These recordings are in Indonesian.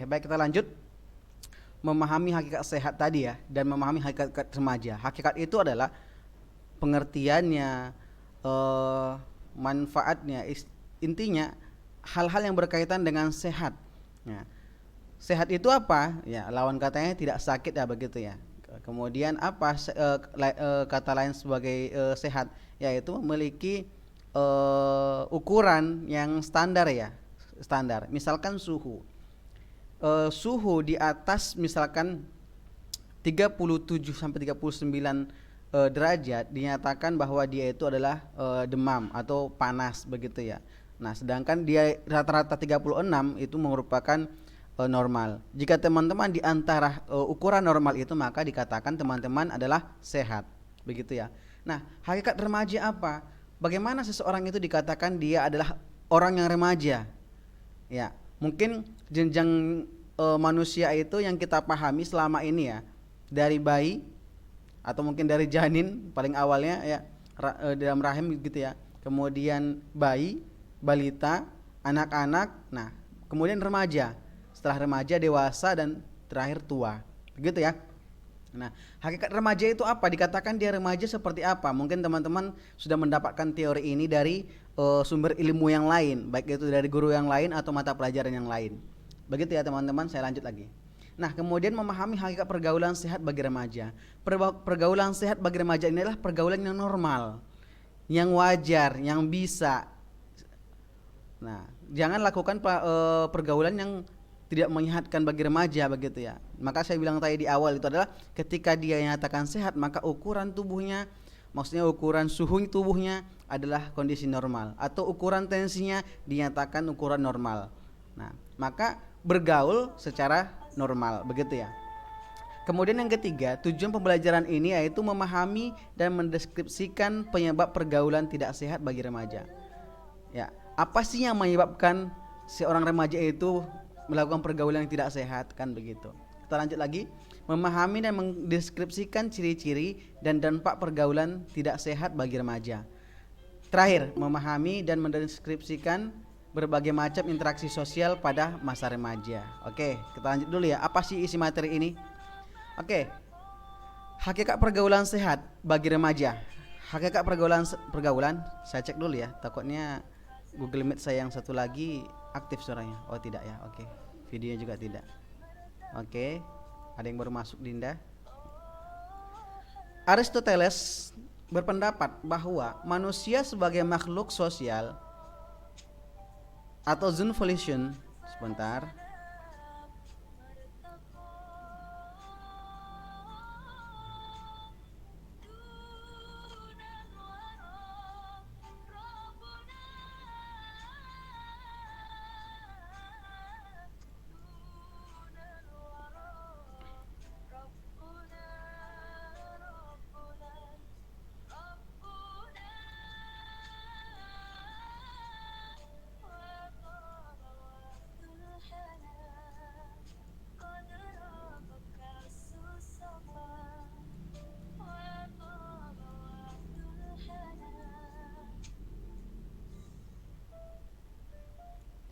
baik, kita lanjut. Memahami hakikat sehat tadi ya, dan memahami hakikat remaja. Hakikat itu adalah pengertiannya, manfaatnya, intinya hal-hal yang berkaitan dengan sehat. Ya. Sehat itu apa? Ya, lawan katanya tidak sakit ya, begitu ya. Kemudian apa kata lain sebagai sehat? Yaitu memiliki ukuran yang standar ya, standar. Misalkan suhu. Suhu di atas misalkan 37 sampai 39 derajat dinyatakan bahwa dia itu adalah demam atau panas, begitu ya. Nah, sedangkan dia rata-rata 36 itu merupakan normal. Jika teman-teman di antara ukuran normal itu, maka dikatakan teman-teman adalah sehat, begitu ya. Nah, hakikat remaja apa? Bagaimana seseorang itu dikatakan dia adalah orang yang remaja? Ya, mungkin jenjang manusia itu yang kita pahami selama ini ya, dari bayi atau mungkin dari janin paling awalnya ya, dalam rahim gitu ya. Kemudian bayi, balita, anak-anak, nah, kemudian remaja. Setelah remaja, dewasa, dan terakhir tua. Begitu ya. Nah, hakikat remaja itu apa? Dikatakan dia remaja seperti apa? Mungkin teman-teman sudah mendapatkan teori ini dari sumber ilmu yang lain, baik itu dari guru yang lain atau mata pelajaran yang lain. Begitu ya teman-teman, saya lanjut lagi. Nah, kemudian memahami hakikat pergaulan sehat bagi remaja. Pergaulan sehat bagi remaja ini adalah pergaulan yang normal, yang wajar, yang bisa. Nah, jangan lakukan pergaulan yang tidak menyehatkan bagi remaja, begitu ya. Maka saya bilang tadi di awal itu adalah ketika dia nyatakan sehat, maka ukuran tubuhnya, maksudnya ukuran suhu tubuhnya adalah kondisi normal, atau ukuran tensinya dinyatakan ukuran normal. Nah, maka bergaul secara normal, begitu ya. Kemudian yang ketiga, tujuan pembelajaran ini yaitu memahami dan mendeskripsikan penyebab pergaulan tidak sehat bagi remaja. Ya, apa sih yang menyebabkan seorang remaja itu melakukan pergaulan yang tidak sehat, kan begitu. Kita lanjut lagi. Memahami dan mendeskripsikan ciri-ciri dan dampak pergaulan tidak sehat bagi remaja. Terakhir, memahami dan mendeskripsikan berbagai macam interaksi sosial pada masa remaja. Oke, kita lanjut dulu ya. Apa sih isi materi ini? Oke. Hakikat pergaulan sehat bagi remaja. Hakikat pergaulan, saya cek dulu ya. Takutnya Google Meet saya yang satu lagi aktif suaranya. Oh tidak ya, oke. Videonya juga tidak. Oke, ada yang baru masuk, Dinda. Aristoteles berpendapat bahwa manusia sebagai makhluk sosial atau zoonvolition, sebentar.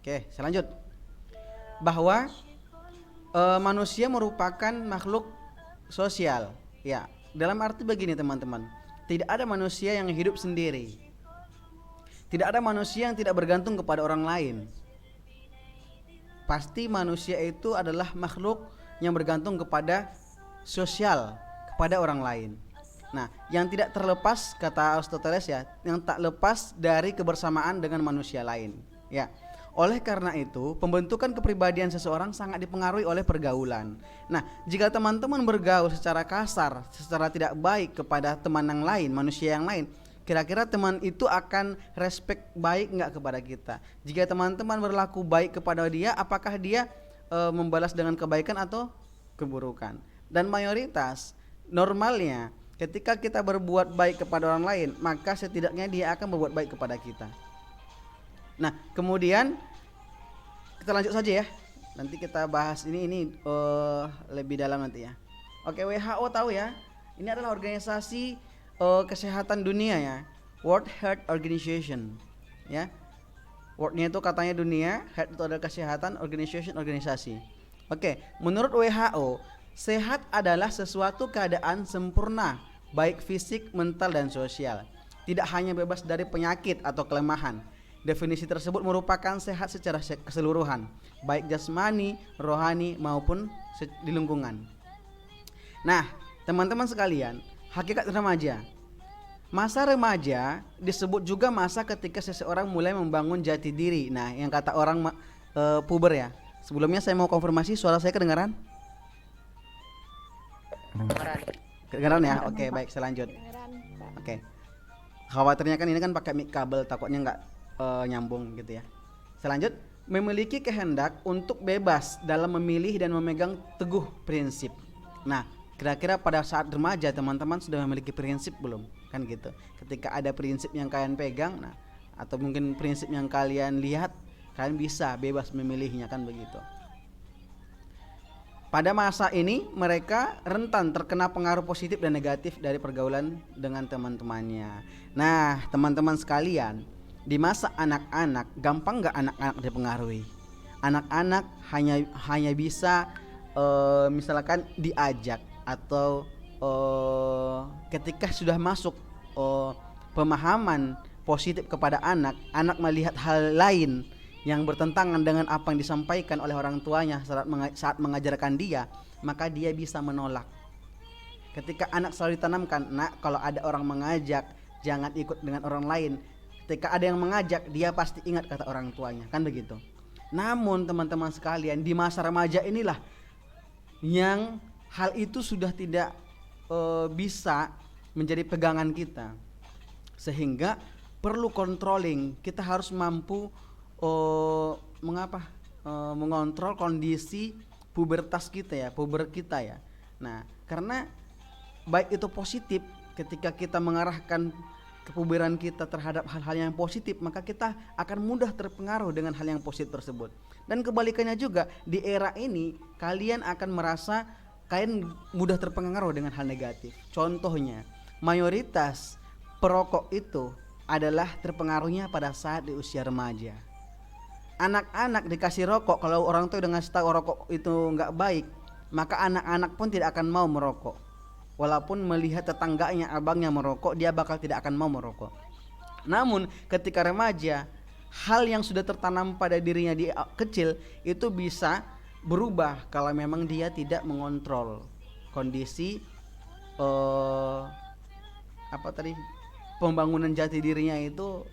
Oke, saya lanjut. Bahwa manusia merupakan makhluk sosial. Ya, dalam arti begini teman-teman. Tidak ada manusia yang hidup sendiri. Tidak ada manusia yang tidak bergantung kepada orang lain. Pasti manusia itu adalah makhluk yang bergantung kepada sosial, kepada orang lain. Nah, yang tidak terlepas, kata Aristoteles ya, yang tak lepas dari kebersamaan dengan manusia lain. Ya. Oleh karena itu, pembentukan kepribadian seseorang sangat dipengaruhi oleh pergaulan. Nah, jika teman-teman bergaul secara kasar, secara tidak baik kepada teman yang lain, manusia yang lain, kira-kira teman itu akan respect baik nggak kepada kita? Jika teman-teman berlaku baik kepada dia, apakah dia membalas dengan kebaikan atau keburukan? Dan mayoritas, normalnya, ketika kita berbuat baik kepada orang lain, maka setidaknya dia akan berbuat baik kepada kita. Nah, kemudian kita lanjut saja ya. Nanti kita bahas ini lebih dalam nanti ya. Oke, WHO tahu ya. Ini adalah organisasi kesehatan dunia ya. World Health Organization. Ya. World-nya itu katanya dunia, health itu adalah kesehatan, organization organisasi. Oke, menurut WHO, sehat adalah sesuatu keadaan sempurna, baik fisik, mental, dan sosial. Tidak hanya bebas dari penyakit atau kelemahan. Definisi tersebut merupakan sehat secara keseluruhan, baik jasmani, rohani, maupun di lingkungan. Nah, teman-teman sekalian, hakikat remaja. Masa remaja disebut juga masa ketika seseorang mulai membangun jati diri. Nah, yang kata orang puber ya. Sebelumnya saya mau konfirmasi, suara saya kedengaran? Kedengaran ya? Oke, baik, saya lanjut. Oke. Khawatirnya kan ini kan pakai mic kabel, takutnya nggak nyambung gitu ya. Saya lanjut. Memiliki kehendak untuk bebas dalam memilih dan memegang teguh prinsip. Nah, kira-kira pada saat remaja teman-teman sudah memiliki prinsip belum? Kan gitu. Ketika ada prinsip yang kalian pegang, nah, atau mungkin prinsip yang kalian lihat, kalian bisa bebas memilihnya, kan begitu. Pada masa ini mereka rentan terkena pengaruh positif dan negatif dari pergaulan dengan teman-temannya. Nah, teman-teman sekalian, di masa anak-anak, gampang nggak anak-anak dipengaruhi? Anak-anak hanya bisa misalkan diajak, atau ketika sudah masuk pemahaman positif kepada anak melihat hal lain yang bertentangan dengan apa yang disampaikan oleh orang tuanya saat mengajarkan dia, maka dia bisa menolak. Ketika anak selalu ditanamkan, nak, kalau ada orang mengajak jangan ikut dengan orang lain. Ketika ada yang mengajak, dia pasti ingat kata orang tuanya, kan begitu. Namun teman-teman sekalian, di masa remaja inilah yang hal itu sudah tidak bisa menjadi pegangan kita, sehingga perlu controlling. Kita harus mampu mengontrol kondisi pubertas kita ya, puber kita ya. Nah, karena baik itu positif, ketika kita mengarahkan kepuberan kita terhadap hal-hal yang positif, maka kita akan mudah terpengaruh dengan hal yang positif tersebut. Dan kebalikannya juga, di era ini kalian akan merasa kalian mudah terpengaruh dengan hal negatif. Contohnya, mayoritas perokok itu adalah terpengaruhnya pada saat di usia remaja. Anak-anak dikasih rokok, kalau orang tua udah ngasih tahu rokok itu nggak baik, maka anak-anak pun tidak akan mau merokok. Walaupun melihat tetangganya, abangnya merokok, dia bakal tidak akan mau merokok. Namun ketika remaja, hal yang sudah tertanam pada dirinya di kecil itu bisa berubah kalau memang dia tidak mengontrol kondisi pembangunan jati dirinya itu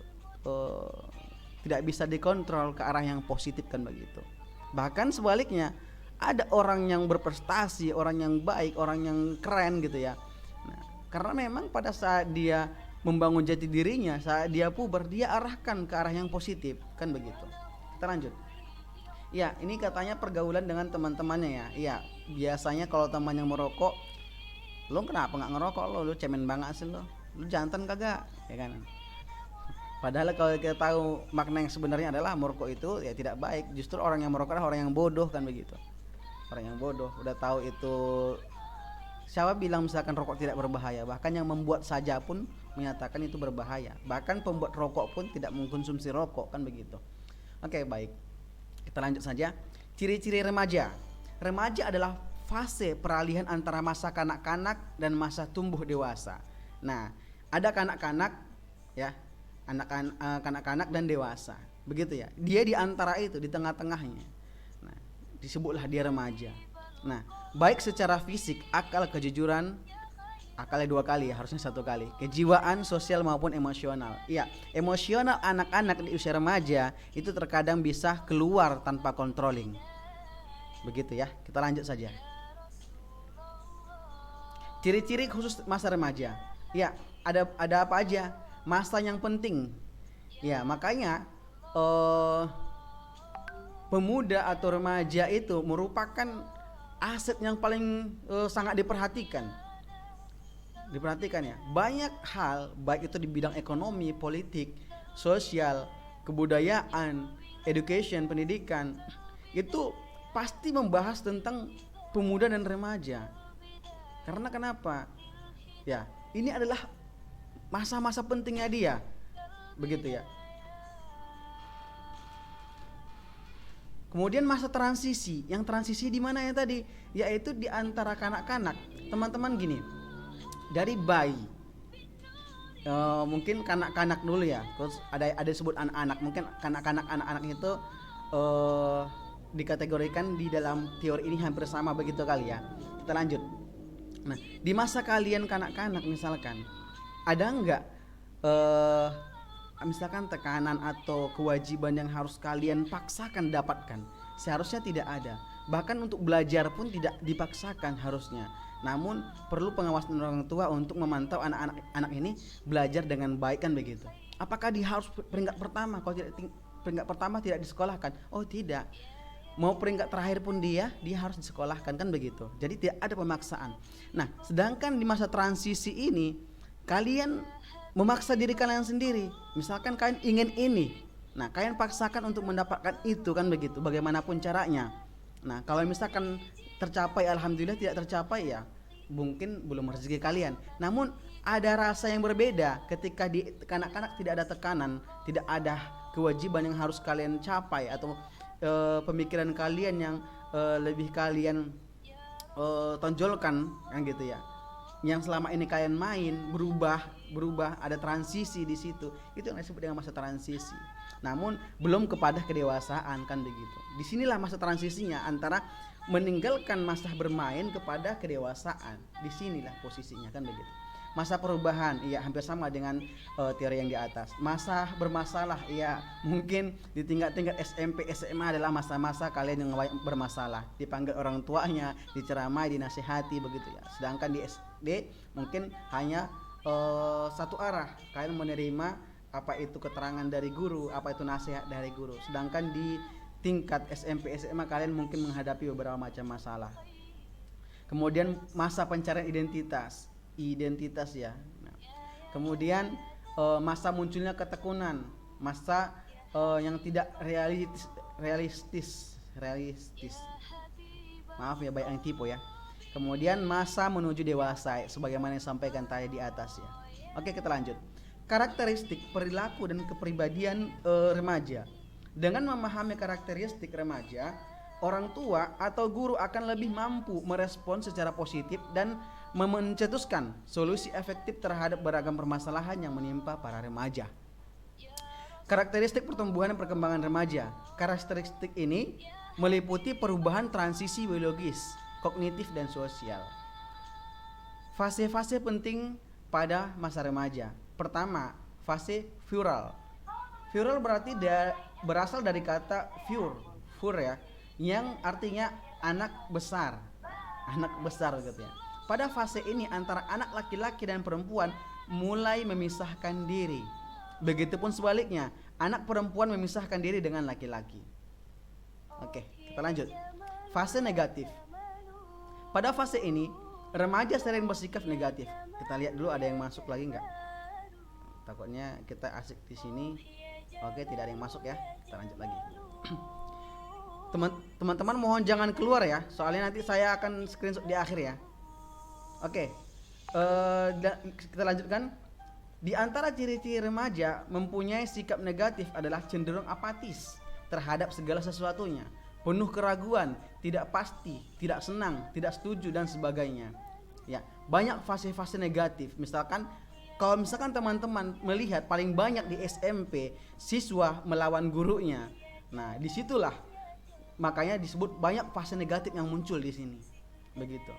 tidak bisa dikontrol ke arah yang positif, kan begitu. Bahkan sebaliknya, ada orang yang berprestasi, orang yang baik, orang yang keren gitu ya. Nah, karena memang pada saat dia membangun jati dirinya, saat dia puber, dia arahkan ke arah yang positif, kan begitu. Kita lanjut. Ya, ini katanya pergaulan dengan teman-temannya ya. Iya, biasanya kalau teman yang merokok, lo kenapa nggak ngerokok, lo cemen banget sih lo jantan kagak, ya kan. Padahal kalau kita tahu makna yang sebenarnya adalah merokok itu ya tidak baik. Justru orang yang merokok adalah orang yang bodoh, kan begitu. Orang yang bodoh udah tahu itu. Siapa bilang misalkan rokok tidak berbahaya? Bahkan yang membuat saja pun menyatakan itu berbahaya. Bahkan pembuat rokok pun tidak mengkonsumsi rokok, kan begitu. Oke, baik. Kita lanjut saja. Ciri-ciri remaja. Remaja adalah fase peralihan antara masa kanak-kanak dan masa tumbuh dewasa. Nah, ada kanak-kanak ya, kanak-kanak dan dewasa. Begitu ya. Dia di antara itu, di tengah-tengahnya. Nah, disebutlah dia remaja. Nah, baik secara fisik, akal, kejujuran, akalnya 2 kali ya, harusnya 1 kali. Kejiwaan, sosial maupun emosional. Iya, emosional anak-anak di usia remaja itu terkadang bisa keluar tanpa controlling. Begitu ya. Kita lanjut saja. Ciri-ciri khusus masa remaja. Ya, ada apa aja? Masa yang penting. Ya, makanya pemuda atau remaja itu merupakan aset yang paling sangat diperhatikan ya. Banyak hal, baik itu di bidang ekonomi, politik, sosial, kebudayaan, education, pendidikan, itu pasti membahas tentang pemuda dan remaja. Karena kenapa? Ya, ini adalah masa-masa pentingnya dia. Begitu ya. Kemudian masa transisi, yang transisi di mana ya tadi? Yaitu di antara kanak-kanak. Teman-teman gini, dari bayi, mungkin kanak-kanak dulu ya. Terus ada disebut anak-anak. Mungkin kanak-kanak anak-anak itu dikategorikan di dalam teori ini hampir sama begitu kali ya. Kita lanjut. Nah, di masa kalian kanak-kanak misalkan, ada enggak misalkan tekanan atau kewajiban yang harus kalian paksakan dapatkan? Seharusnya tidak ada. Bahkan untuk belajar pun tidak dipaksakan harusnya. Namun perlu pengawasan orang tua untuk memantau anak-anak ini belajar dengan baik, kan begitu. Apakah dia harus peringkat pertama? Kalau tidak peringkat pertama tidak disekolahkan? Oh tidak. Mau peringkat terakhir pun dia harus disekolahkan, kan begitu. Jadi tidak ada pemaksaan. Nah, sedangkan di masa transisi ini kalian memaksa diri kalian sendiri. Misalkan kalian ingin ini, nah kalian paksakan untuk mendapatkan itu, kan begitu, bagaimanapun caranya. Nah kalau misalkan tercapai alhamdulillah, tidak tercapai ya mungkin belum rezeki kalian. Namun ada rasa yang berbeda ketika di kanak-kanak tidak ada tekanan, tidak ada kewajiban yang harus kalian capai, atau pemikiran kalian yang lebih kalian tonjolkan, kan gitu ya. Yang selama ini kalian main berubah, ada transisi di situ. Itu yang disebut dengan masa transisi. Namun belum kepada kedewasaan, kan begitu. Disinilah masa transisinya antara meninggalkan masa bermain kepada kedewasaan. Disinilah posisinya, kan begitu. Masa perubahan, iya hampir sama dengan teori yang di atas. Masa bermasalah, iya mungkin di tingkat-tingkat SMP, SMA adalah masa-masa kalian yang bermasalah, dipanggil orang tuanya, diceramai, dinasihati, begitu ya. Sedangkan di SD mungkin hanya satu arah, kalian menerima apa itu keterangan dari guru, apa itu nasihat dari guru. Sedangkan di tingkat SMP, SMA kalian mungkin menghadapi beberapa macam masalah. Kemudian masa pencarian identitas ya. Nah, kemudian masa munculnya ketekunan, masa yang tidak realistis. Maaf ya, baik yang tipu ya. Kemudian masa menuju dewasa, sebagaimana yang disampaikan tadi di atas ya. Oke, kita lanjut. Karakteristik perilaku dan kepribadian remaja. Dengan memahami karakteristik remaja, orang tua atau guru akan lebih mampu merespon secara positif dan mencetuskan solusi efektif terhadap beragam permasalahan yang menimpa para remaja. Karakteristik pertumbuhan dan perkembangan remaja. Karakteristik ini meliputi perubahan transisi biologis, kognitif dan sosial. Fase-fase penting pada masa remaja. Pertama, fase viral. Viral berarti berasal dari kata fur ya, yang artinya anak besar gitu ya. Pada fase ini antara anak laki-laki dan perempuan mulai memisahkan diri. Begitupun sebaliknya, anak perempuan memisahkan diri dengan laki-laki. Oke, kita lanjut. Fase negatif. Pada fase ini, remaja sering bersikap negatif. Kita lihat dulu ada yang masuk lagi enggak? Takutnya kita asik di sini. Oke, tidak ada yang masuk ya. Kita lanjut lagi. Teman-teman mohon jangan keluar ya, soalnya nanti saya akan screenshot di akhir ya. Oke, kita lanjutkan. Di antara ciri-ciri remaja mempunyai sikap negatif adalah cenderung apatis terhadap segala sesuatunya, penuh keraguan, tidak pasti, tidak senang, tidak setuju dan sebagainya. Ya, banyak fase-fase negatif. Kalau misalkan teman-teman melihat paling banyak di SMP siswa melawan gurunya. Nah, disitulah makanya disebut banyak fase negatif yang muncul di sini. Begitu.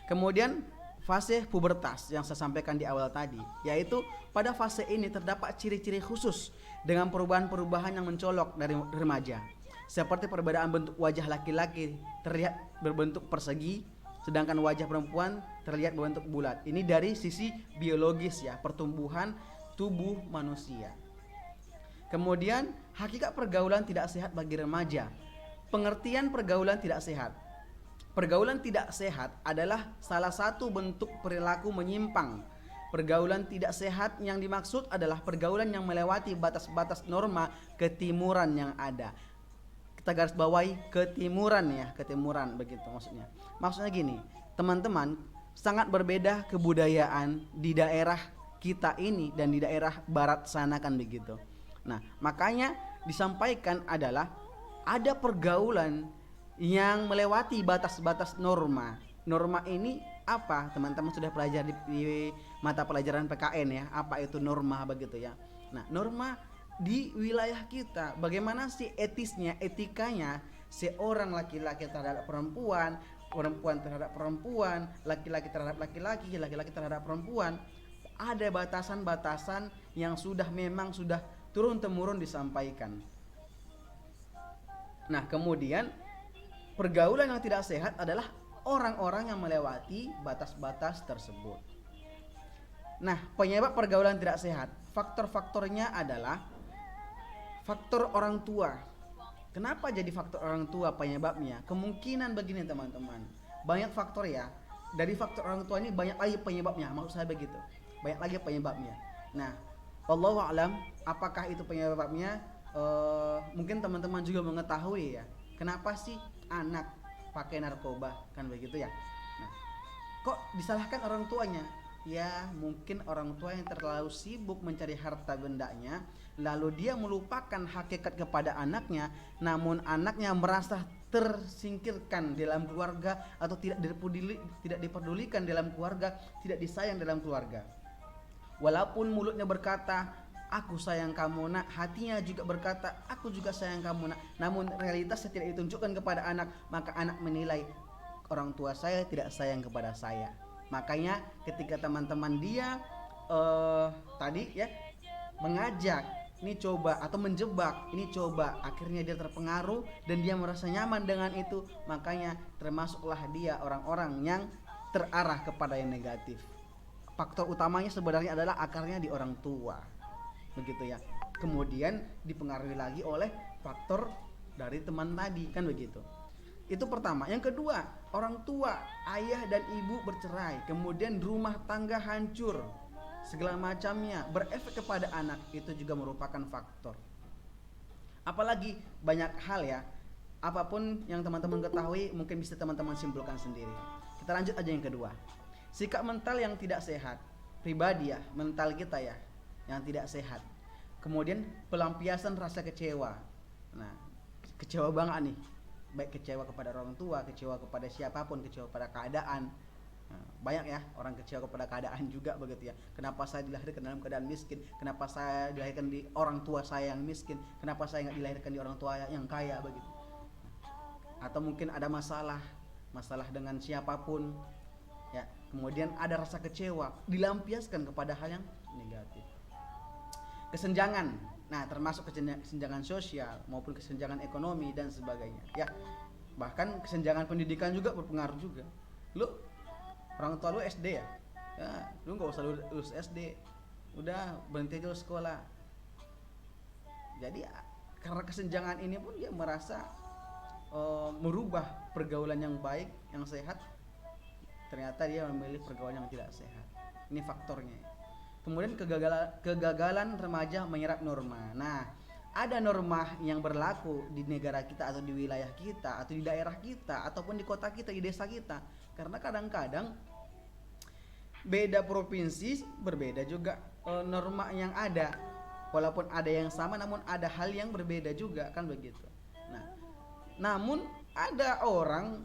Kemudian fase pubertas yang saya sampaikan di awal tadi, yaitu pada fase ini terdapat ciri-ciri khusus dengan perubahan-perubahan yang mencolok dari remaja. Seperti perbedaan bentuk wajah laki-laki terlihat berbentuk persegi, sedangkan wajah perempuan terlihat berbentuk bulat. Ini dari sisi biologis ya, pertumbuhan tubuh manusia. Kemudian hakikat pergaulan tidak sehat bagi remaja. Pengertian pergaulan tidak sehat. Pergaulan tidak sehat adalah salah satu bentuk perilaku menyimpang. Pergaulan tidak sehat yang dimaksud adalah pergaulan yang melewati batas-batas norma ketimuran yang ada. Kita garis bawahi ketimuran ya, ketimuran begitu maksudnya. Maksudnya gini, teman-teman, sangat berbeda kebudayaan di daerah kita ini dan di daerah barat sana, kan begitu. Nah, makanya disampaikan adalah ada pergaulan yang melewati batas-batas norma. Norma ini apa? Teman-teman sudah pelajari di mata pelajaran PKN ya, apa itu norma begitu ya. Nah, norma di wilayah kita, bagaimana sih etisnya, etikanya seorang laki-laki terhadap perempuan, perempuan terhadap perempuan, laki-laki terhadap laki-laki, laki-laki terhadap perempuan. Ada batasan-batasan yang memang sudah turun-temurun disampaikan. Nah, kemudian pergaulan yang tidak sehat adalah orang-orang yang melewati batas-batas tersebut. Nah, penyebab pergaulan tidak sehat, faktor-faktornya adalah faktor orang tua. Kenapa jadi faktor orang tua penyebabnya? Kemungkinan begini teman-teman, banyak faktor ya. Dari faktor orang tua ini banyak lagi penyebabnya, maksud saya begitu. Banyak lagi penyebabnya. Nah, wallahu a'lam, apakah itu penyebabnya? Mungkin teman-teman juga mengetahui ya. Kenapa sih anak pakai narkoba, kan begitu ya? Nah, kok disalahkan orang tuanya? Ya, mungkin orang tua yang terlalu sibuk mencari harta bendanya, lalu dia melupakan hakikat kepada anaknya, namun anaknya merasa tersingkirkan dalam keluarga atau tidak diperdulikan dalam keluarga, tidak disayang dalam keluarga. Walaupun mulutnya berkata, aku sayang kamu nak, hatinya juga berkata, aku juga sayang kamu nak, namun realitasnya tidak ditunjukkan kepada anak, maka anak menilai orang tua saya tidak sayang kepada saya. Makanya ketika teman-teman dia tadi ya mengajak, ini coba, atau menjebak, ini coba, akhirnya dia terpengaruh dan dia merasa nyaman dengan itu, makanya termasuklah dia orang-orang yang terarah kepada yang negatif. Faktor utamanya sebenarnya adalah akarnya di orang tua, begitu ya. Kemudian dipengaruhi lagi oleh faktor dari teman tadi, kan begitu. Itu pertama. Yang kedua, orang tua, ayah dan ibu bercerai, kemudian rumah tangga hancur, segala macamnya berefek kepada anak, itu juga merupakan faktor. Apalagi banyak hal ya, apapun yang teman-teman ketahui mungkin bisa teman-teman simpulkan sendiri. Kita lanjut aja yang kedua, sikap mental yang tidak sehat, pribadi ya, mental kita ya yang tidak sehat. Kemudian pelampiasan rasa kecewa. Nah, kecewa banget nih, baik kecewa kepada orang tua, kecewa kepada siapapun, kecewa pada keadaan. Nah, banyak ya orang kecewa kepada keadaan juga begitu ya. Kenapa saya dilahirkan dalam keadaan miskin? Kenapa saya dilahirkan di orang tua saya yang miskin? Kenapa saya nggak dilahirkan di orang tua yang kaya begitu? Atau mungkin ada masalah dengan siapapun ya. Kemudian ada rasa kecewa, dilampiaskan kepada hal yang negatif. Kesenjangan, nah termasuk kesenjangan sosial maupun kesenjangan ekonomi dan sebagainya ya. Bahkan kesenjangan pendidikan juga berpengaruh juga. Lu orang tua lu SD ya, lu nggak usah lulus SD, udah berhenti aja sekolah. Jadi karena kesenjangan ini pun dia merasa merubah pergaulan yang baik, yang sehat, ternyata dia memilih pergaulan yang tidak sehat. Ini faktornya. Kemudian kegagalan remaja menyerap norma. Nah, ada norma yang berlaku di negara kita atau di wilayah kita atau di daerah kita ataupun di kota kita, di desa kita. Karena kadang-kadang beda provinsi berbeda juga norma yang ada. Walaupun ada yang sama namun ada hal yang berbeda juga, kan begitu. Nah, namun ada orang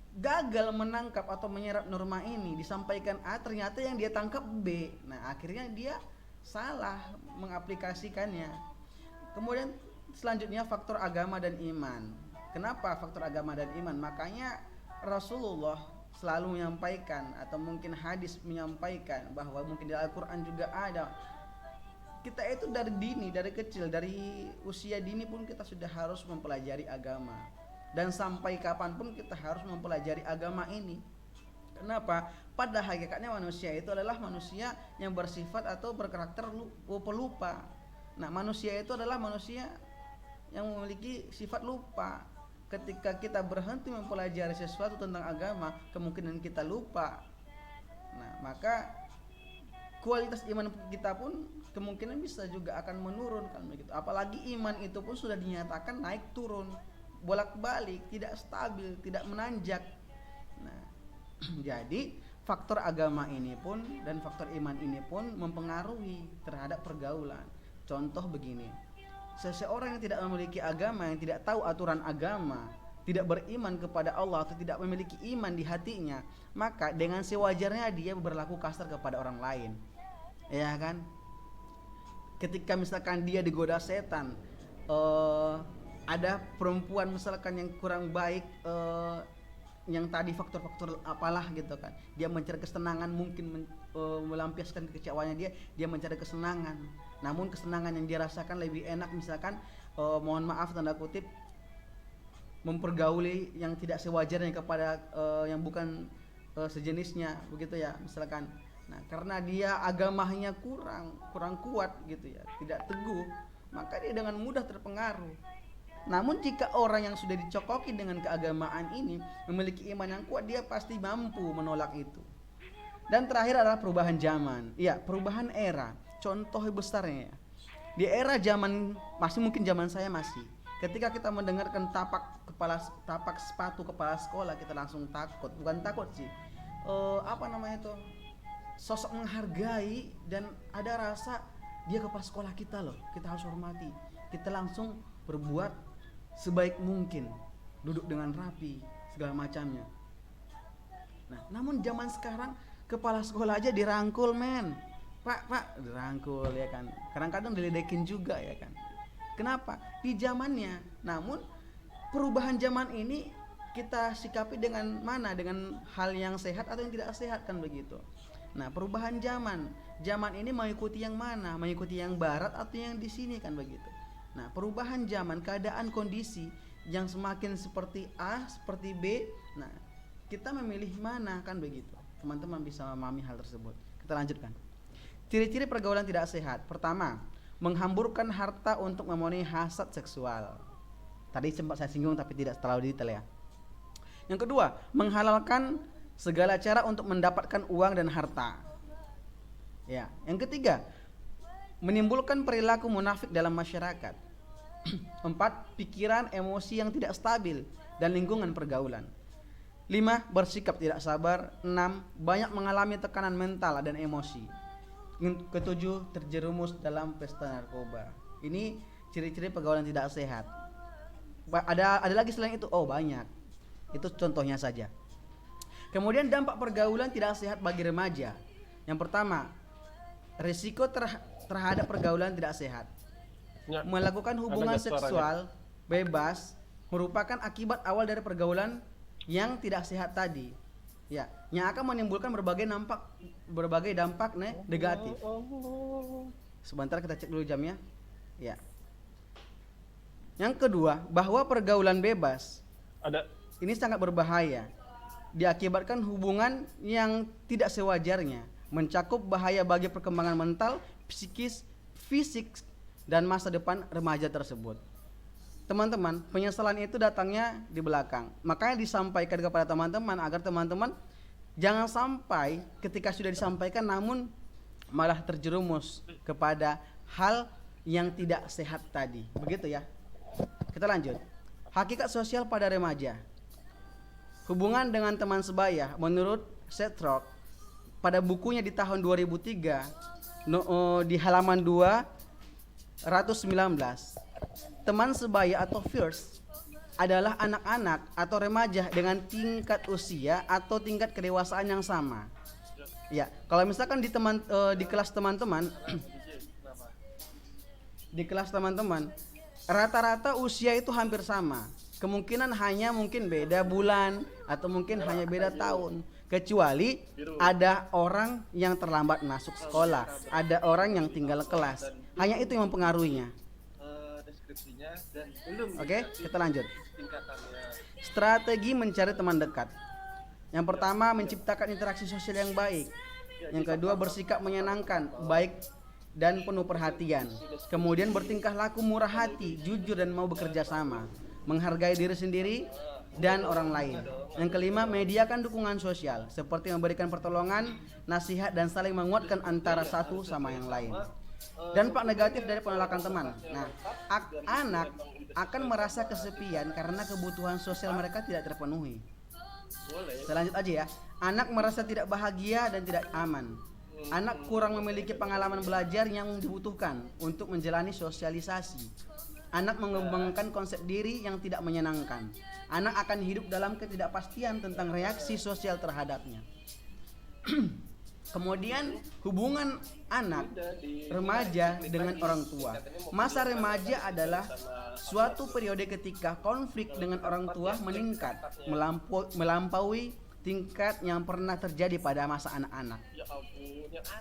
gagal menangkap atau menyerap norma ini, disampaikan A ternyata yang dia tangkap B. Nah, akhirnya dia salah mengaplikasikannya. Kemudian selanjutnya faktor agama dan iman. Kenapa faktor agama dan iman? Makanya Rasulullah selalu menyampaikan atau mungkin hadis menyampaikan bahwa mungkin di Al-Qur'an juga ada. Kita itu dari kecil, dari usia dini pun kita sudah harus mempelajari agama. Dan sampai kapanpun kita harus mempelajari agama ini. Kenapa? Pada hakikatnya manusia itu adalah manusia yang bersifat atau berkarakter pelupa. Nah, manusia itu adalah manusia yang memiliki sifat lupa. Ketika kita berhenti mempelajari sesuatu tentang agama, kemungkinan kita lupa. Nah, maka kualitas iman kita pun kemungkinan bisa juga akan menurun, kan begitu. Apalagi iman itu pun sudah dinyatakan naik turun, bolak-balik, tidak stabil, tidak menanjak. Nah, jadi faktor agama ini pun dan faktor iman ini pun mempengaruhi terhadap pergaulan. Contoh begini, seseorang yang tidak memiliki agama, yang tidak tahu aturan agama, tidak beriman kepada Allah atau tidak memiliki iman di hatinya, maka dengan sewajarnya dia berlaku kasar kepada orang lain. Ya kan? Ketika misalkan dia digoda setan, ada perempuan misalkan yang kurang baik, yang tadi faktor-faktor apalah gitu kan, dia mencari kesenangan, mungkin melampiaskan kekecewaannya, dia mencari kesenangan, namun kesenangan yang dia rasakan lebih enak misalkan, mohon maaf tanda kutip, mempergauli yang tidak sewajarnya kepada yang bukan sejenisnya begitu ya misalkan. Nah, karena dia agamanya kurang kuat gitu ya, tidak teguh, maka dia dengan mudah terpengaruh. Namun jika orang yang sudah dicokoki dengan keagamaan ini memiliki iman yang kuat, dia pasti mampu menolak itu. Dan terakhir adalah perubahan zaman. Iya, perubahan era. Contoh besarnya ya. Di era zaman, masih mungkin zaman saya masih, ketika kita mendengarkan tapak sepatu kepala sekolah, kita langsung takut. Bukan takut sih, sosok menghargai, dan ada rasa dia kepala sekolah kita loh, kita harus hormati. Kita langsung berbuat sebaik mungkin, duduk dengan rapi, segala macamnya. Nah, namun zaman sekarang kepala sekolah aja dirangkul, men. Pak, dirangkul ya kan. Kadang-kadang diledekin juga ya kan. Kenapa? Di zamannya. Namun perubahan zaman ini kita sikapi dengan mana? Dengan hal yang sehat atau yang tidak sehat kan begitu. Nah, perubahan zaman ini mengikuti yang mana? Mengikuti yang barat atau yang di sini kan begitu. Nah, perubahan zaman, keadaan kondisi yang semakin seperti A, seperti B. Nah, kita memilih mana kan begitu. Teman-teman bisa memahami hal tersebut. Kita lanjutkan. Ciri-ciri pergaulan tidak sehat. Pertama, menghamburkan harta untuk memenuhi hasad seksual. Tadi sempat saya singgung tapi tidak terlalu detail ya. Yang kedua, menghalalkan segala cara untuk mendapatkan uang dan harta. Ya, yang ketiga, menimbulkan perilaku munafik dalam masyarakat. 4. Pikiran, emosi yang tidak stabil dan lingkungan pergaulan. 5. Bersikap tidak sabar. 6. Banyak mengalami tekanan mental dan emosi. Ketujuh, terjerumus dalam pesta narkoba. Ini ciri-ciri pergaulan tidak sehat. Ada lagi selain itu? Oh, banyak. Itu contohnya saja. Kemudian dampak pergaulan tidak sehat bagi remaja. Yang pertama, risiko terhadap pergaulan tidak sehat. Ya. Melakukan hubungan seksual bebas merupakan akibat awal dari pergaulan yang tidak sehat tadi. Ya, yang akan menimbulkan berbagai dampak negatif. Sebentar kita cek dulu jamnya. Ya. Yang kedua, bahwa pergaulan bebas ini sangat berbahaya. Diakibatkan hubungan yang tidak sewajarnya, mencakup bahaya bagi perkembangan mental, psikis, fisik, dan masa depan remaja tersebut. Teman-teman, penyesalan itu datangnya di belakang. Makanya disampaikan kepada teman-teman agar teman-teman jangan sampai ketika sudah disampaikan namun malah terjerumus kepada hal yang tidak sehat tadi. Begitu ya. Kita lanjut. Hakikat sosial pada remaja. Hubungan dengan teman sebaya menurut Seth Rock pada bukunya di tahun 2003 di halaman 219, teman sebaya atau peers adalah anak-anak atau remaja dengan tingkat usia atau tingkat kedewasaan yang sama. Ya, kalau misalkan di kelas teman-teman di kelas teman-teman rata-rata usia itu hampir sama. Kemungkinan hanya mungkin beda bulan atau mungkin hanya beda tahun. Kecuali ada orang yang terlambat masuk sekolah, ada orang yang tinggal kelas. Hanya itu yang mempengaruhinya. Oke, kita lanjut. Strategi mencari teman dekat. Yang pertama, menciptakan interaksi sosial yang baik. Yang kedua, bersikap menyenangkan, baik dan penuh perhatian. Kemudian bertingkah laku murah hati, jujur dan mau bekerja sama, menghargai diri sendiri dan orang lain. Yang kelima, mediakan dukungan sosial seperti memberikan pertolongan, nasihat dan saling menguatkan antara satu sama yang lain. Dampak negatif dari penolakan teman. Nah, anak akan merasa kesepian karena kebutuhan sosial mereka tidak terpenuhi. Selanjut aja ya. Anak merasa tidak bahagia dan tidak aman. Anak kurang memiliki pengalaman belajar yang dibutuhkan untuk menjalani sosialisasi. Anak mengembangkan konsep diri yang tidak menyenangkan. Anak akan hidup dalam ketidakpastian tentang reaksi sosial terhadapnya. Kemudian hubungan anak remaja dengan orang tua. Masa remaja adalah suatu periode ketika konflik dengan orang tua meningkat, melampaui tingkat yang pernah terjadi pada masa anak-anak.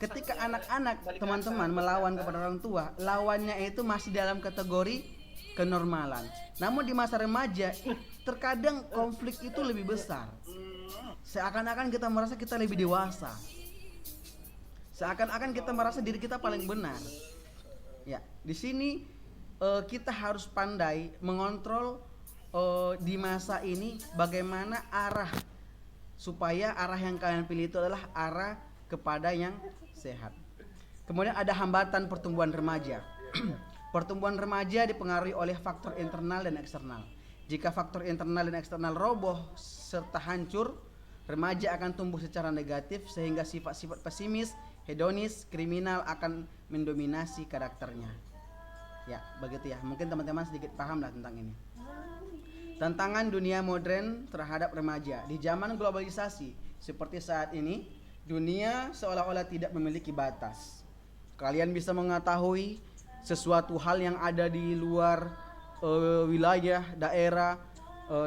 Ketika anak-anak teman-teman melawan kepada orang tua, lawannya itu masih dalam kategori kenormalan. Namun di masa remaja terkadang konflik itu lebih besar. Seakan-akan kita merasa kita lebih dewasa. Seakan-akan kita merasa diri kita paling benar. Ya, di sini kita harus pandai mengontrol di masa ini bagaimana arah, supaya arah yang kalian pilih itu adalah arah kepada yang sehat. Kemudian ada hambatan pertumbuhan remaja. Pertumbuhan remaja dipengaruhi oleh faktor internal dan eksternal. Jika faktor internal dan eksternal roboh serta hancur, remaja akan tumbuh secara negatif sehingga sifat-sifat pesimis, hedonis, kriminal akan mendominasi karakternya. Ya, begitu ya. Mungkin teman-teman sedikit paham lah tentang ini. Tantangan dunia modern terhadap remaja. Di zaman globalisasi seperti saat ini, dunia seolah-olah tidak memiliki batas. Kalian bisa mengetahui sesuatu hal yang ada di luar wilayah, daerah,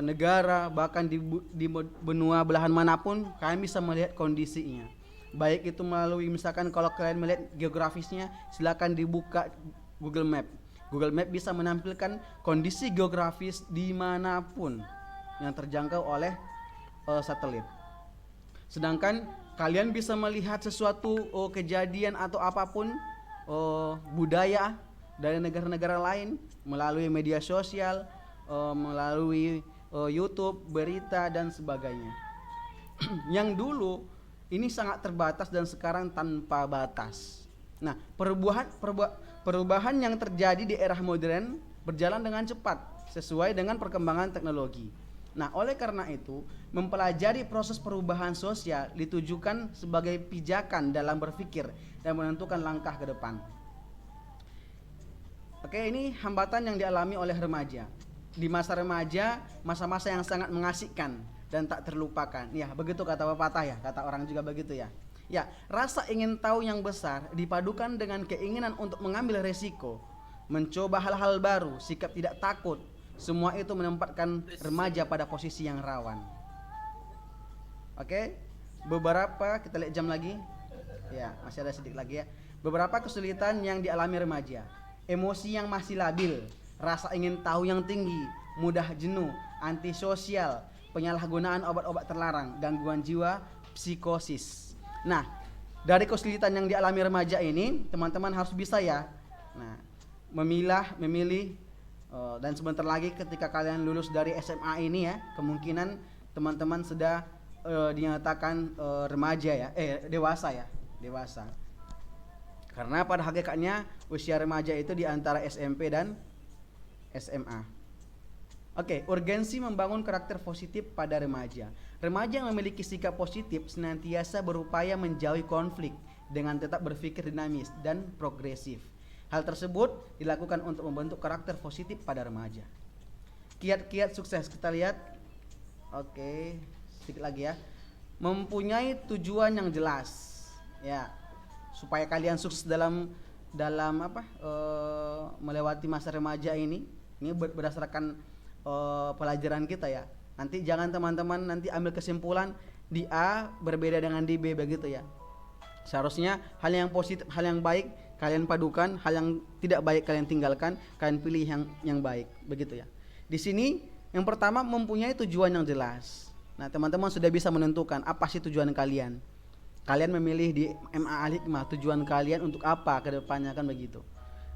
negara, bahkan di benua belahan manapun, kalian bisa melihat kondisinya. Baik itu melalui, misalkan kalau kalian melihat geografisnya, silakan dibuka Google Map. Google Map bisa menampilkan kondisi geografis dimanapun yang terjangkau oleh satelit. Sedangkan kalian bisa melihat sesuatu kejadian atau apapun budaya dari negara-negara lain melalui media sosial, melalui YouTube, berita dan sebagainya. Yang dulu ini sangat terbatas dan sekarang tanpa batas. Nah, perubahan yang terjadi di era modern berjalan dengan cepat sesuai dengan perkembangan teknologi. Nah, oleh karena itu, mempelajari proses perubahan sosial ditujukan sebagai pijakan dalam berpikir dan menentukan langkah ke depan. Oke, ini hambatan yang dialami oleh remaja. Di masa remaja, masa-masa yang sangat mengasihkan dan tak terlupakan. Ya, begitu kata pepatah ya, kata orang juga begitu ya. Ya, rasa ingin tahu yang besar dipadukan dengan keinginan untuk mengambil resiko, mencoba hal-hal baru, sikap tidak takut. Semua itu menempatkan remaja pada posisi yang rawan. Oke, beberapa, kita lihat jam lagi. Ya, masih ada sedikit lagi ya. Beberapa kesulitan yang dialami remaja. Emosi yang masih labil, rasa ingin tahu yang tinggi, mudah jenuh, antisosial, penyalahgunaan obat-obat terlarang, gangguan jiwa, psikosis. Nah, dari kesulitan yang dialami remaja ini, teman-teman harus bisa ya. Nah, memilih dan sebentar lagi ketika kalian lulus dari SMA ini ya, kemungkinan teman-teman sudah dinyatakan remaja ya, dewasa ya, dewasa. Karena pada hakikatnya usia remaja itu di antara SMP dan SMA. Oke, urgensi membangun karakter positif pada remaja. Remaja yang memiliki sikap positif senantiasa berupaya menjauhi konflik dengan tetap berpikir dinamis dan progresif. Hal tersebut dilakukan untuk membentuk karakter positif pada remaja. Kiat-kiat sukses kita lihat. Oke, sedikit lagi ya. Mempunyai tujuan yang jelas. Ya, supaya kalian sukses dalam melewati masa remaja ini. Ini berdasarkan pelajaran kita ya. Nanti jangan teman-teman nanti ambil kesimpulan di A berbeda dengan di B begitu ya. Seharusnya hal yang positif, hal yang baik kalian padukan, hal yang tidak baik kalian tinggalkan, kalian pilih yang baik begitu ya. Di sini yang pertama mempunyai tujuan yang jelas. Nah, teman-teman sudah bisa menentukan apa sih tujuan kalian. Kalian memilih di MA Al-Hikmah tujuan kalian untuk apa ke depannya kan begitu.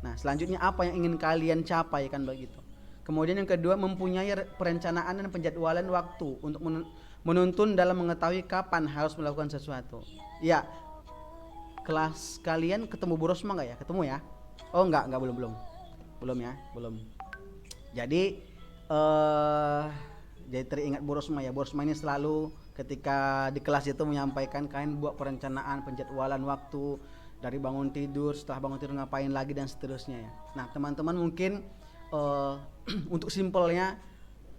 Nah, selanjutnya apa yang ingin kalian capai kan begitu. Kemudian yang kedua mempunyai perencanaan dan penjadwalan waktu untuk menuntun dalam mengetahui kapan harus melakukan sesuatu. Ya, kelas kalian ketemu Bu Rosma nggak ya? Ketemu ya? Oh enggak belum ya, belum. Jadi Jadi teringat Bu Rosma ya. Bu Rosma ini selalu ketika di kelas itu menyampaikan kalian buat perencanaan, penjadwalan waktu dari bangun tidur, setelah bangun tidur ngapain lagi dan seterusnya ya. Nah teman-teman mungkin untuk simpelnya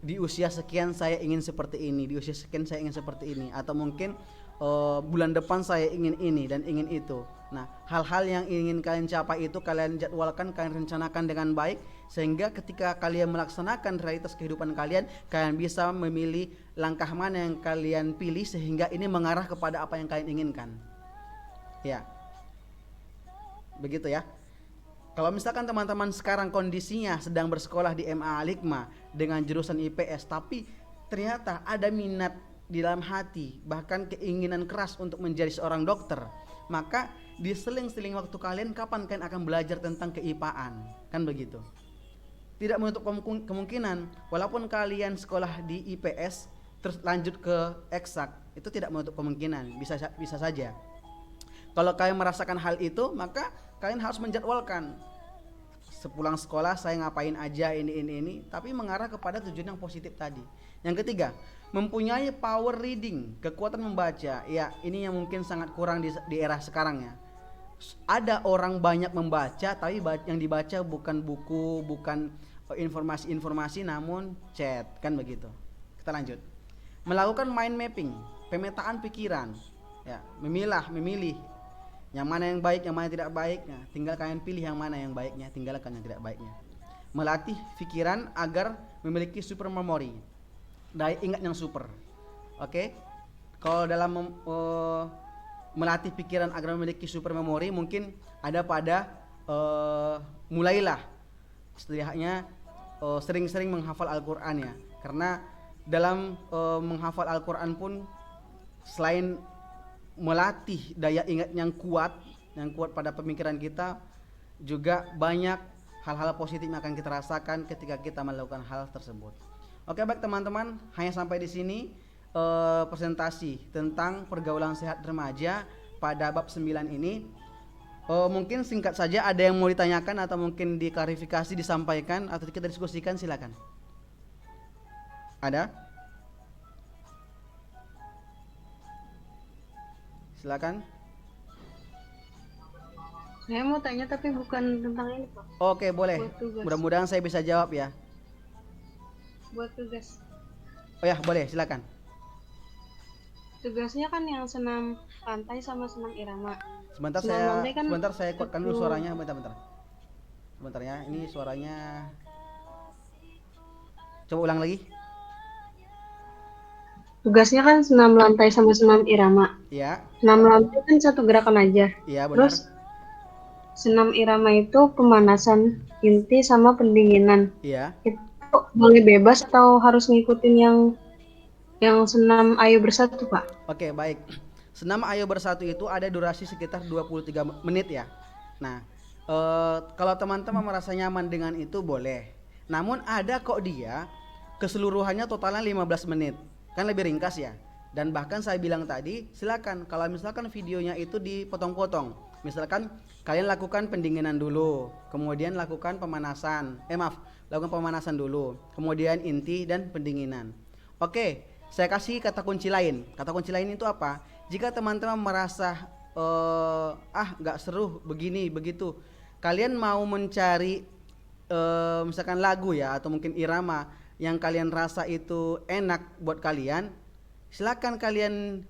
di usia sekian saya ingin seperti ini, di usia sekian saya ingin seperti ini, atau mungkin bulan depan saya ingin ini dan ingin itu. Nah hal-hal yang ingin kalian capai itu kalian jadwalkan, kalian rencanakan dengan baik, sehingga ketika kalian melaksanakan realitas kehidupan kalian, kalian bisa memilih langkah mana yang kalian pilih sehingga ini mengarah kepada apa yang kalian inginkan. Ya, begitu ya. Kalau misalkan teman-teman sekarang kondisinya sedang bersekolah di MA Al-Hikmah dengan jurusan IPS, tapi ternyata ada minat di dalam hati, bahkan keinginan keras untuk menjadi seorang dokter, maka di seling-seling waktu kalian kapan kalian akan belajar tentang keipaan, kan begitu. Tidak menutup kemungkinan walaupun kalian sekolah di IPS terus lanjut ke eksak, itu tidak menutup kemungkinan, bisa saja. Kalau kalian merasakan hal itu, maka kalian harus menjadwalkan sepulang sekolah saya ngapain aja ini, tapi mengarah kepada tujuan yang positif tadi. Yang ketiga, mempunyai power reading, kekuatan membaca. Ya, ini yang mungkin sangat kurang di era sekarang ya. Ada orang banyak membaca, tapi yang dibaca bukan buku, bukan informasi-informasi, namun chat, kan begitu. Kita lanjut. Melakukan mind mapping, pemetaan pikiran, ya, memilih yang mana yang baik, yang mana yang tidak baiknya. Tinggal kalian pilih yang mana yang baiknya, tinggalkan yang tidak baiknya. Melatih pikiran agar memiliki super memory, daya ingat yang super. Oke. Kalau dalam melatih pikiran agar memiliki super memory, mungkin ada pada mulailah setidaknya sering-sering menghafal Al-Quran ya. Karena dalam menghafal Al-Quran pun selain melatih daya ingat yang kuat pada pemikiran kita, juga banyak hal-hal positif yang akan kita rasakan ketika kita melakukan hal tersebut. Oke, baik teman-teman, hanya sampai di sini presentasi tentang pergaulan sehat remaja pada bab 9 ini. Mungkin singkat saja, ada yang mau ditanyakan atau mungkin diklarifikasi, disampaikan atau kita diskusikan, silakan. Ada? Silakan. Saya mau tanya tapi bukan tentang ini, Pak. Oke, boleh. Mudah-mudahan saya bisa jawab ya. Buat tugas. Oh ya, boleh, silakan. Tugasnya kan yang senam lantai sama senam irama. Sebentar saya kuatkan dulu suaranya, bentar. Sebentar ya, ini suaranya. Coba ulang lagi. Tugasnya kan senam lantai sama senam irama. Iya. Senam lantai kan satu gerakan aja. Iya, benar. Terus senam irama itu pemanasan inti sama pendinginan. Iya. Itu boleh bebas atau harus ngikutin yang senam ayo bersatu, Pak? Oke, baik. Senam ayo bersatu itu ada durasi sekitar 23 menit ya. Nah, kalau teman-teman merasa nyaman dengan itu boleh. Namun ada kok dia keseluruhannya totalnya 15 menit. Kan lebih ringkas ya. Dan bahkan saya bilang tadi, silakan kalau misalkan videonya itu dipotong-potong. Misalkan kalian lakukan pendinginan dulu, kemudian lakukan pemanasan. Lakukan pemanasan dulu, kemudian inti dan pendinginan. Oke, saya kasih kata kunci lain. Kata kunci lain itu apa? Jika teman-teman merasa nggak seru begini begitu, kalian mau mencari misalkan lagu ya atau mungkin irama yang kalian rasa itu enak buat kalian, silakan kalian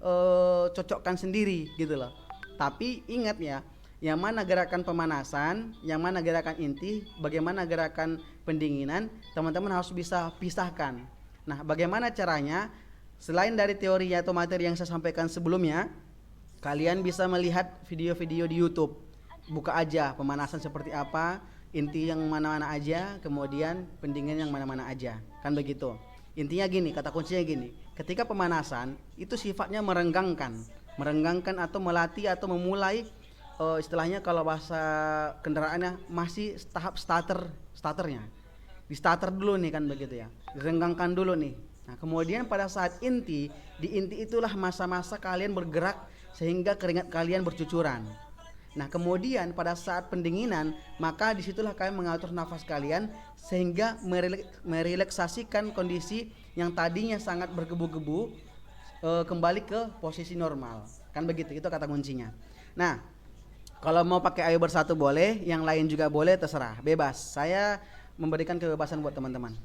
cocokkan sendiri gitu loh. Tapi ingat ya, yang mana gerakan pemanasan, yang mana gerakan inti, bagaimana gerakan pendinginan, teman-teman harus bisa pisahkan. Nah, bagaimana caranya? Selain dari teori atau materi yang saya sampaikan sebelumnya, kalian bisa melihat video-video di YouTube. Buka aja pemanasan seperti apa, inti yang mana-mana aja, kemudian pendinginan yang mana-mana aja, kan begitu. Intinya gini, kata kuncinya gini, ketika pemanasan itu sifatnya merenggangkan atau melatih atau memulai istilahnya kalau bahasa kendaraannya masih tahap starternya, di starter dulu nih kan begitu ya, direnggangkan dulu nih. Nah kemudian pada saat di inti itulah masa-masa kalian bergerak sehingga keringat kalian bercucuran. Nah, kemudian pada saat pendinginan, maka disitulah kalian mengatur nafas kalian sehingga merelaksasikan kondisi yang tadinya sangat bergebu-gebu kembali ke posisi normal. Kan begitu, itu kata kuncinya. Nah, kalau mau pakai ayo bersatu boleh, yang lain juga boleh, terserah, bebas. Saya memberikan kebebasan buat teman-teman.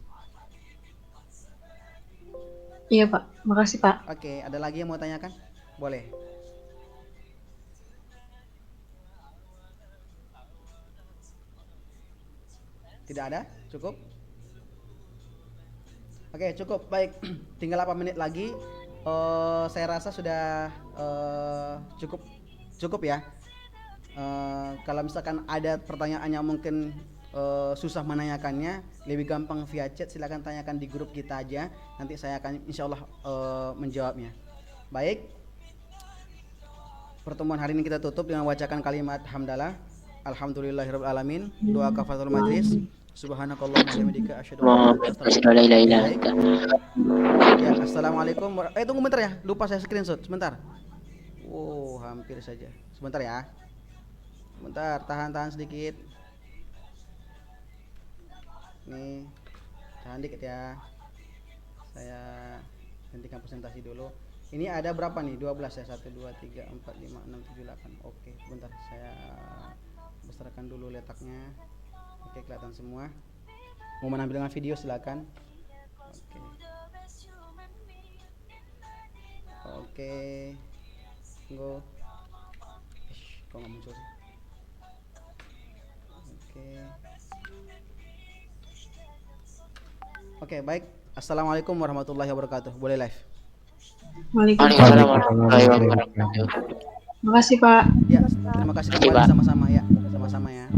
Iya Pak, makasih Pak. Oke, ada lagi yang mau tanyakan? Boleh. Tidak ada? Cukup? Oke, cukup. Baik, tinggal 8 menit lagi. Saya rasa sudah cukup cukup ya. Kalau misalkan ada pertanyaan yang mungkin susah menanyakannya, lebih gampang via chat, silakan tanyakan di grup kita aja. Nanti saya akan insya Allah menjawabnya. Baik, pertemuan hari ini kita tutup dengan membacakan kalimat hamdalah. Alhamdulillahirabbil alamin. Doa kafaratul majlis. Subhanakallahumma wa bihamdika asyhadu an la ilaha illa anta. Ya, assalamualaikum. Tunggu bentar ya, lupa saya screenshot sebentar. Hampir saja. Sebentar ya. Sebentar, tahan sedikit. Nih, tahan dikit ya. Saya hentikan presentasi dulu. Ini ada berapa nih? 12 ya. 1 2 3 4 5 6 7 8. Oke, bentar saya besarkan dulu letaknya. Oke, kelihatan semua. Mau menampilkan video silakan. Oke. Tunggu. Kok nggak muncul sih? Oke, baik. Assalamualaikum warahmatullahi wabarakatuh. Boleh live. Waalaikumsalam. Warahmatullahi wabarakatuh. Makasih Pak. Ya, terima kasih kembali sama-sama ya. Sama-sama ya.